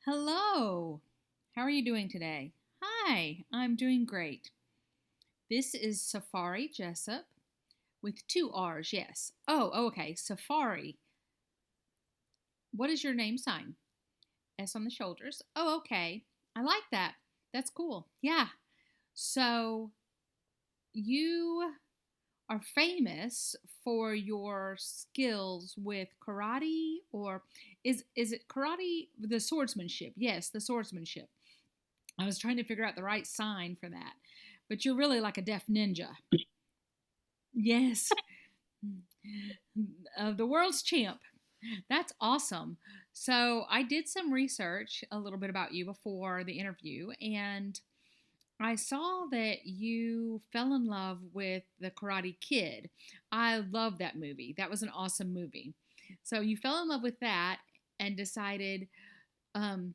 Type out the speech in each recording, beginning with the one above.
Hello. How are you doing today? Hi, I'm doing great. This is Safarri Jessop with two R's, yes. Okay. Safarri. What is your name sign? S on the shoulders. Oh, okay. I like that. That's cool. Yeah. So you are famous for your skills with karate, or is it karate, the swordsmanship? Yes, the swordsmanship. I was trying to figure out the right sign for that. But you're really like a deaf ninja. Yes. The world's champ. That's awesome. So I did some research a little bit about you before the interview, and I saw that you fell in love with The Karate Kid. I love that movie. That was an awesome movie. So you fell in love with that and decided um,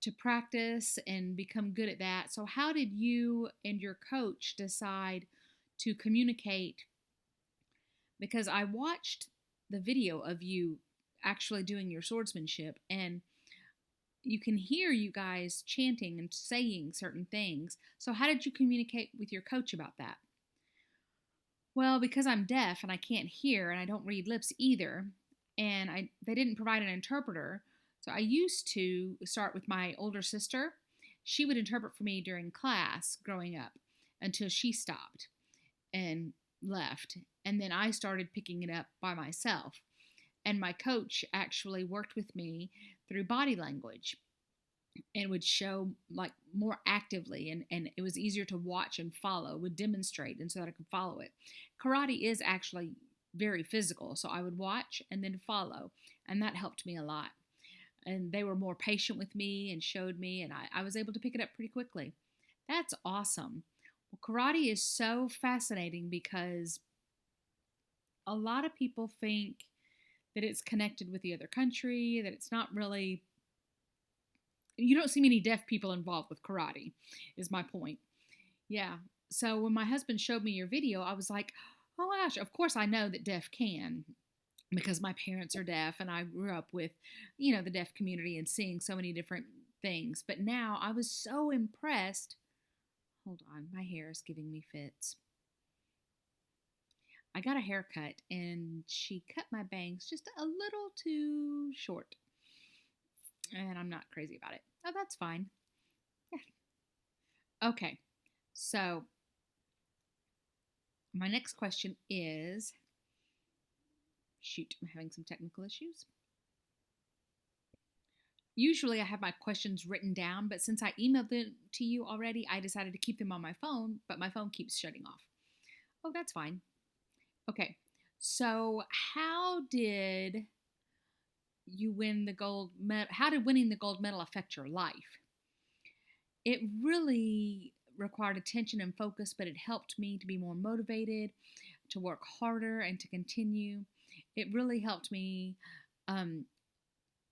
to practice and become good at that. So, how did you and your coach decide to communicate? Because I watched the video of you actually doing your swordsmanship, and you can hear you guys chanting and saying certain things. So, how did you communicate with your coach about that? Well, because I'm deaf and I can't hear and I don't read lips either, and they didn't provide an interpreter. So I used to start with my older sister. She would interpret for me during class growing up until she stopped and left. And then I started picking it up by myself. And my coach actually worked with me through body language and would show like more actively, and it was easier to watch and follow, would demonstrate, and so that I could follow it. Karate is actually very physical, so I would watch and then follow, and that helped me a lot. And they were more patient with me and showed me, and I was able to pick it up pretty quickly. That's awesome. Well, karate is so fascinating because a lot of people think that it's connected with the other country, that it's not really. You don't see many deaf people involved with karate, is my point. Yeah. So when my husband showed me your video, I was like, oh my gosh, of course I know that deaf can, because my parents are deaf and I grew up with, the deaf community and seeing so many different things. But now I was so impressed. Hold on, my hair is giving me fits. I got a haircut and she cut my bangs just a little too short. And I'm not crazy about it. Oh, that's fine. Yeah. Okay. So my next question is, shoot, I'm having some technical issues. Usually I have my questions written down, but since I emailed them to you already, I decided to keep them on my phone, but my phone keeps shutting off. Oh, that's fine. Okay. So, how did you win the gold medal? How did winning the gold medal affect your life? It really required attention and focus, but it helped me to be more motivated, to work harder, and to continue. It really helped me um,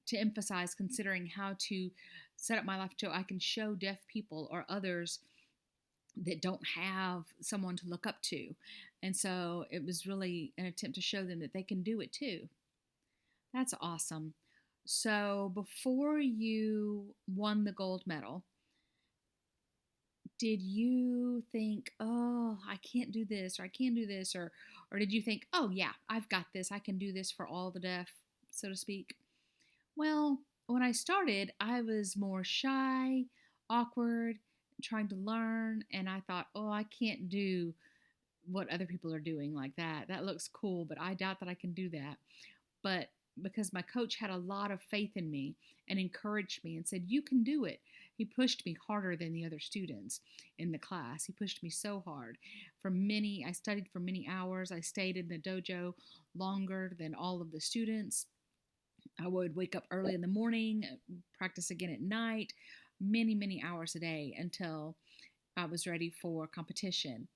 to emphasize considering how to set up my life so I can show deaf people or others that don't have someone to look up to. And so it was really an attempt to show them that they can do it too. That's awesome. So before you won the gold medal, did you think, oh, I can't do this, or I can't do this, or did you think, oh yeah, I've got this, I can do this for all the deaf, so to speak? Well, when I started, I was more shy, awkward, trying to learn, and I thought, oh, I can't do what other people are doing like that. That looks cool, but I doubt that I can do that. But because my coach had a lot of faith in me and encouraged me and said, you can do it. He pushed me harder than the other students in the class. He pushed me so hard. I studied for many hours. I stayed in the dojo longer than all of the students. I would wake up early in the morning, practice again at night, many, many hours a day until I was ready for competition.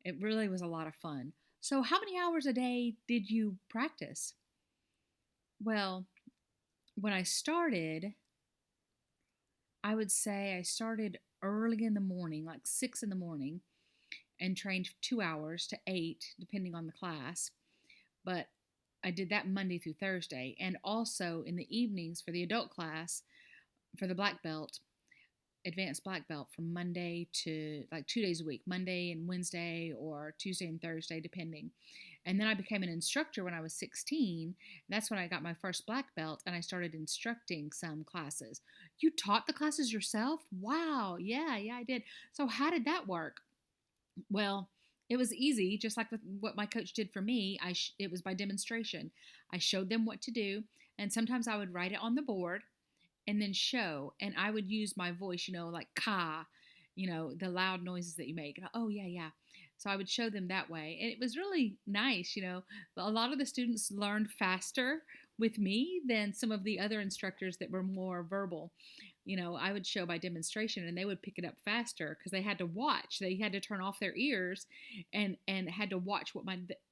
It really was a lot of fun. So, how many hours a day did you practice? Well, when I started, I would say I started early in the morning, like 6 in the morning, and trained 2 hours to 8, depending on the class. But I did that Monday through Thursday. And also in the evenings for the adult class, for the black belt, advanced black belt, from Monday to like 2 days a week, Monday and Wednesday, or Tuesday and Thursday, depending. And then I became an instructor when I was 16. That's when I got my first black belt and I started instructing some classes. You taught the classes yourself? Wow. Yeah, I did. So, how did that work? Well, it was easy, just like with what my coach did for me. It was by demonstration. I showed them what to do, and sometimes I would write it on the board and then show, and I would use my voice, like ka, the loud noises that you make. Oh, yeah, yeah. So I would show them that way, and it was really nice. A lot of the students learned faster with me than some of the other instructors that were more verbal. I would show by demonstration, and they would pick it up faster because they had to watch. They had to turn off their ears and had to watch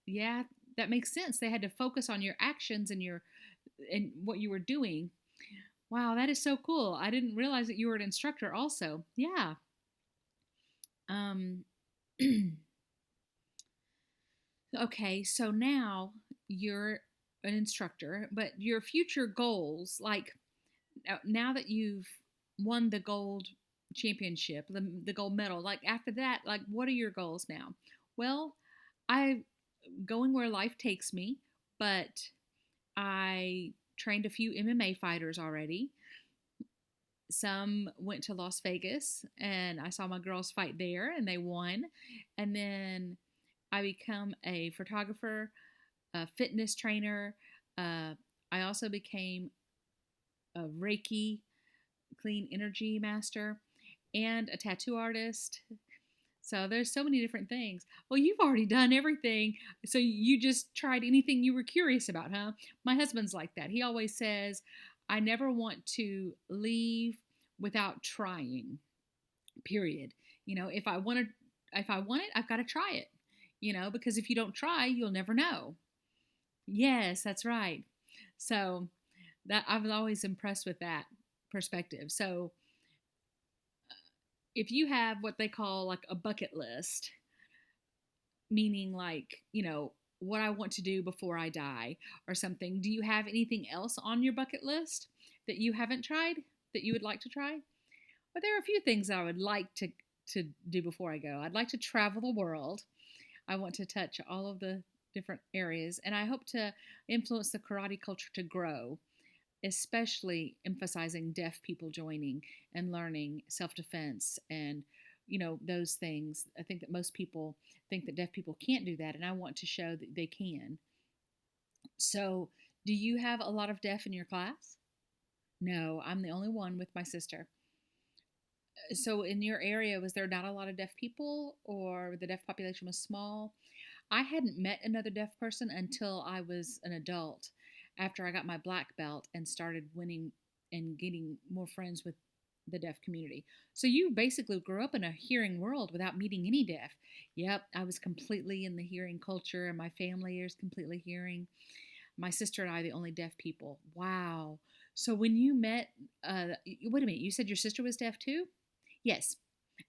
yeah, that makes sense. They had to focus on your actions and what you were doing. Wow, that is so cool. I didn't realize that you were an instructor also. Yeah. Um okay, so now you're an instructor, but your future goals, like now that you've won the gold championship, the gold medal, like after that, like what are your goals now? Well, I going where life takes me, but I trained a few MMA fighters already. Some went to Las Vegas and I saw my girls fight there and they won. And then I become a photographer, a fitness trainer. I also became a Reiki clean energy master and a tattoo artist. So there's so many different things. Well, you've already done everything. So you just tried anything you were curious about, huh? My husband's like that. He always says, I never want to leave without trying. Period. If I want it, I've got to try it. Because if you don't try, you'll never know. Yes, that's right. So that I was always impressed with that perspective. So if you have what they call like a bucket list, meaning like, what I want to do before I die or something, do you have anything else on your bucket list that you haven't tried that you would like to try? Well, there are a few things I would like to do before I go. I'd like to travel the world. I want to touch all of the different areas, and I hope to influence the karate culture to grow, especially emphasizing deaf people joining and learning self-defense and those things. I think that most people think that deaf people can't do that, and I want to show that they can. So, do you have a lot of deaf in your class? No, I'm the only one with my sister. So, in your area, was there not a lot of deaf people, or the deaf population was small? I hadn't met another deaf person until I was an adult, after I got my black belt and started winning and getting more friends with the deaf community. So you basically grew up in a hearing world without meeting any deaf. Yep, I was completely in the hearing culture, and my family is completely hearing. My sister and I, the only deaf people. Wow. So when you met, wait a minute, you said your sister was deaf too? Yes.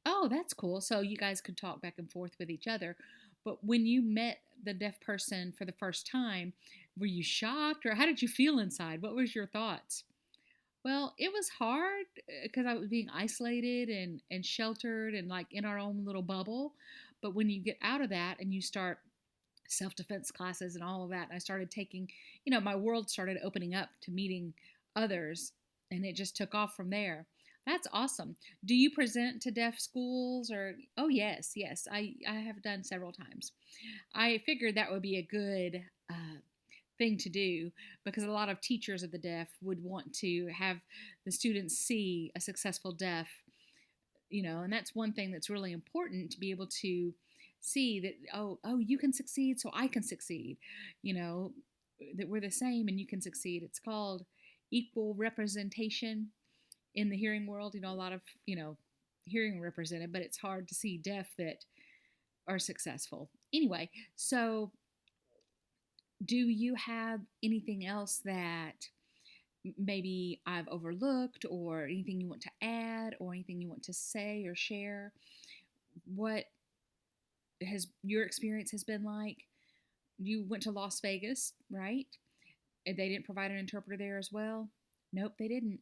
Oh, that's cool. So you guys could talk back and forth with each other. But when you met the deaf person for the first time, were you shocked, or how did you feel inside? What was your thoughts? Well, it was hard because I was being isolated and sheltered and like in our own little bubble. But when you get out of that and you start self defense classes and all of that, and I started taking, my world started opening up to meeting others, and it just took off from there. That's awesome. Do you present to deaf schools or? Oh, yes, yes. I have done several times. I figured that would be a good thing to do because a lot of teachers of the deaf would want to have the students see a successful deaf, and that's one thing that's really important, to be able to see that, oh, you can succeed, so I can succeed, that we're the same and you can succeed. It's called equal representation in the hearing world. A lot of, hearing represented, but it's hard to see deaf that are successful. Anyway, so do you have anything else that maybe I've overlooked, or anything you want to add, or anything you want to say or share? What has your experience has been like? You went to Las Vegas, right? And they didn't provide an interpreter there as well? Nope, they didn't.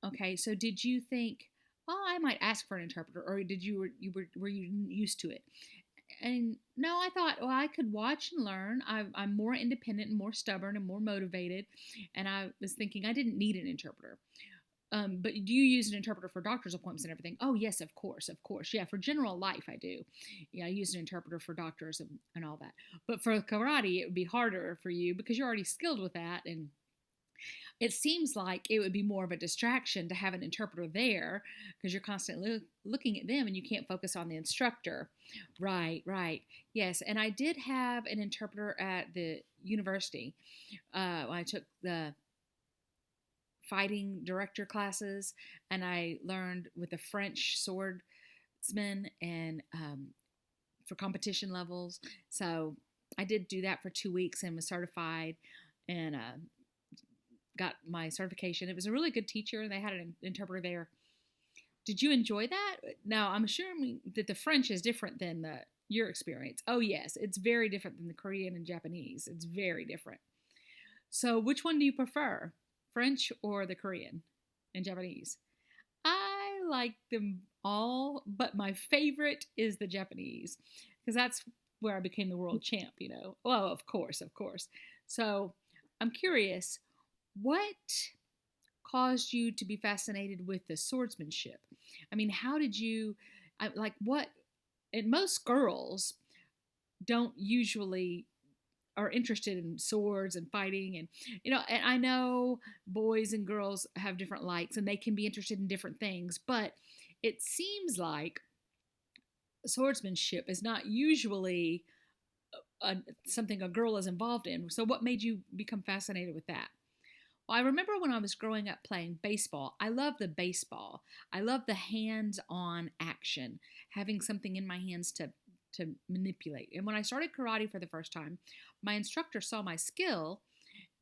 Okay, so did you think, oh, I might ask for an interpreter, or did were you used to it? And no, I thought, well, I could watch and learn. I'm more independent and more stubborn and more motivated, and I was thinking I didn't need an interpreter. But do you use an interpreter for doctor's appointments and everything? Oh, yes, of course, of course. Yeah, for general life, I do. Yeah, I use an interpreter for doctors and all that. But for karate, it would be harder for you because you're already skilled with that. And it seems like it would be more of a distraction to have an interpreter there because you're constantly looking at them and you can't focus on the instructor. Right, right. Yes, and I did have an interpreter at the university. I took the fighting director classes, and I learned with a French swordsman and for competition levels. So I did do that for 2 weeks and was certified and got my certification. It was a really good teacher, and they had an interpreter there. Did you enjoy that? Now, I'm assuming that the French is different than your experience. Oh, yes, it's very different than the Korean and Japanese. It's very different. So, which one do you prefer, French or the Korean and Japanese? I like them all, but my favorite is the Japanese because that's where I became the world champ, you know. Well, of course, of course. So, I'm curious, what caused you to be fascinated with the swordsmanship? I mean, how did you, like, what, and most girls don't usually are interested in swords and fighting and and I know boys and girls have different likes and they can be interested in different things, but it seems like swordsmanship is not usually something a girl is involved in. So what made you become fascinated with that? Well, I remember when I was growing up playing baseball. I love the baseball. I love the hands-on action, having something in my hands to manipulate. And when I started karate for the first time, my instructor saw my skill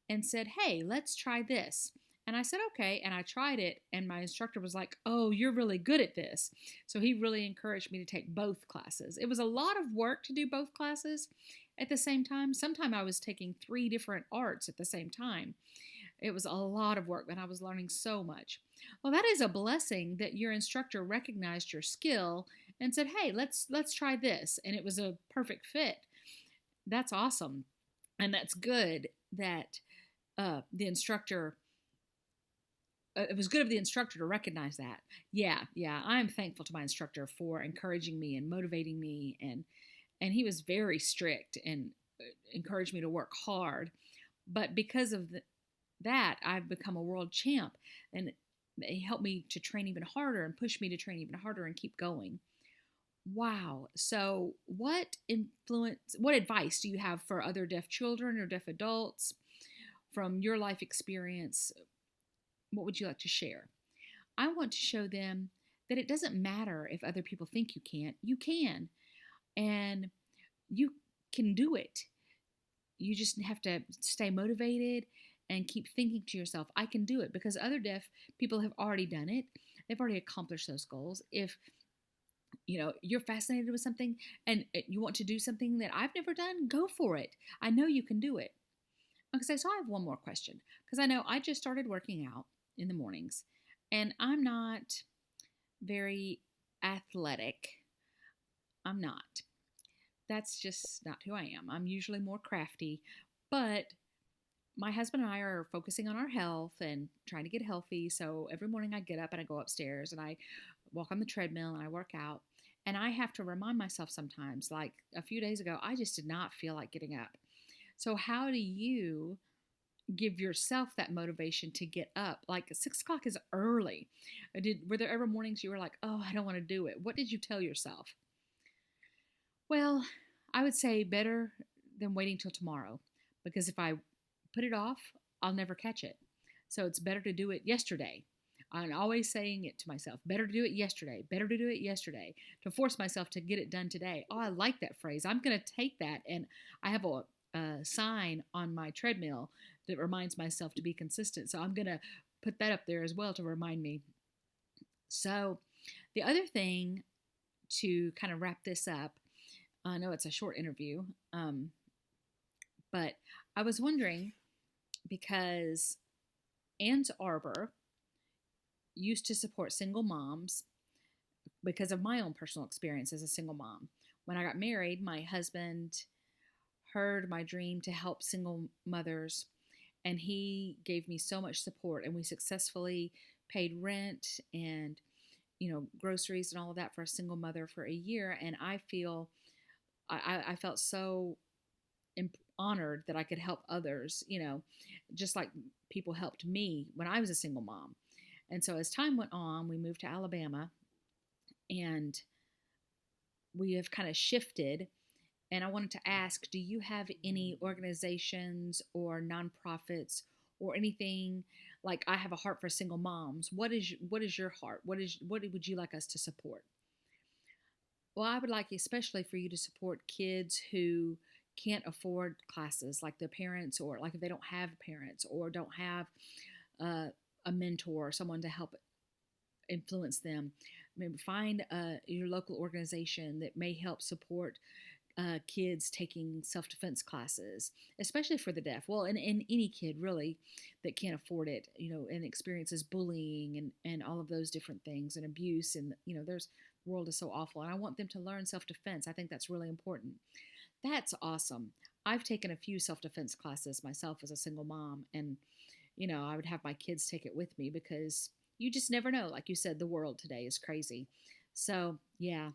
and said, "Hey, let's try this." And I said, "Okay." And I tried it, and my instructor was like, "Oh, you're really good at this." So he really encouraged me to take both classes. It was a lot of work to do both classes at the same time. Sometimes I was taking 3 different arts at the same time. It was a lot of work, and I was learning so much. Well, that is a blessing that your instructor recognized your skill and said, "Hey, let's try this." And it was a perfect fit. That's awesome. And that's good that the instructor it was good of the instructor to recognize that. Yeah, yeah, I'm thankful to my instructor for encouraging me and motivating me, and he was very strict and encouraged me to work hard. But because of that, I've become a world champ, and it helped me to train even harder and push me to train even harder and keep going. Wow. So, what advice do you have for other deaf children or deaf adults from your life experience? What would you like to share? I want to show them that it doesn't matter if other people think you can't. You can, and you can do it. You just have to stay motivated and keep thinking to yourself, I can do it, because other deaf people have already done it. They've already accomplished those goals. If you're fascinated with something and you want to do something that I've never done, go for it. I know you can do it. Okay, so I have one more question, because I know I just started working out in the mornings and I'm not very athletic. I'm not. That's just not who I am. I'm usually more crafty, but my husband and I are focusing on our health and trying to get healthy. So every morning I get up and I go upstairs and I walk on the treadmill and I work out. And I have to remind myself sometimes, like a few days ago, I just did not feel like getting up. So, how do you give yourself that motivation to get up? Like 6 o'clock is early. Were there ever mornings you were like, oh, I don't want to do it? What did you tell yourself? Well, I would say better than waiting till tomorrow, because if I put it off, I'll never catch it. So it's better to do it yesterday. I'm always saying it to myself, better to do it yesterday, better to do it yesterday, to force myself to get it done today. Oh, I like that phrase. I'm going to take that, and I have a sign on my treadmill that reminds myself to be consistent. So I'm going to put that up there as well to remind me. So the other thing, to kind of wrap this up, I know it's a short interview, but I was wondering, because Ann's Arbor, used to support single moms because of my own personal experience as a single mom. When I got married, my husband heard my dream to help single mothers, and he gave me so much support, and we successfully paid rent and groceries and all of that for a single mother for a year. And I felt so honored that I could help others, just like people helped me when I was a single mom. And so as time went on, we moved to Alabama, and we have kind of shifted. And I wanted to ask, do you have any organizations or nonprofits or anything? Like, I have a heart for single moms. What is your heart? What would you like us to support? Well, I would like especially for you to support kids who can't afford classes, like their parents, or like if they don't have parents or don't have uh, a mentor or someone to help influence them. I mean, find your local organization that may help support kids taking self-defense classes, especially for the deaf. Well, and any kid really that can't afford it, and experiences bullying and all of those different things and abuse. And, there's the world is so awful. And I want them to learn self-defense. I think that's really important. That's awesome. I've taken a few self-defense classes myself as a single mom. And, I would have my kids take it with me because you just never know. Like you said, the world today is crazy. So, yeah,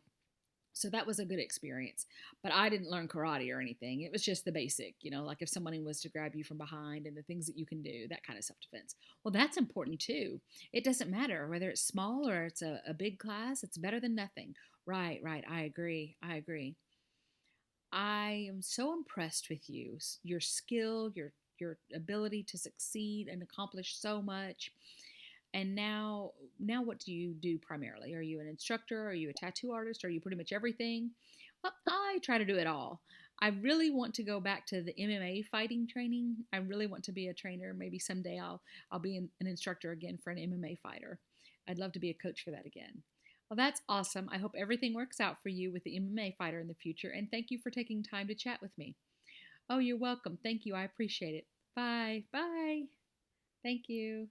so that was a good experience. But I didn't learn karate or anything. It was just the basic, like if someone was to grab you from behind and the things that you can do, that kind of self defense. Well, that's important too. It doesn't matter whether it's small or it's a big class, it's better than nothing. Right, right. I agree. I agree. I am so impressed with you, your skill, your ability to succeed and accomplish so much. And now what do you do primarily? Are you an instructor? Are you a tattoo artist? Are you pretty much everything? Well, I try to do it all. I really want to go back to the MMA fighting training. I really want to be a trainer. Maybe someday I'll be an instructor again for an MMA fighter. I'd love to be a coach for that again. Well, that's awesome. I hope everything works out for you with the MMA fighter in the future. And thank you for taking time to chat with me. Oh, you're welcome. Thank you. I appreciate it. Bye. Bye. Thank you.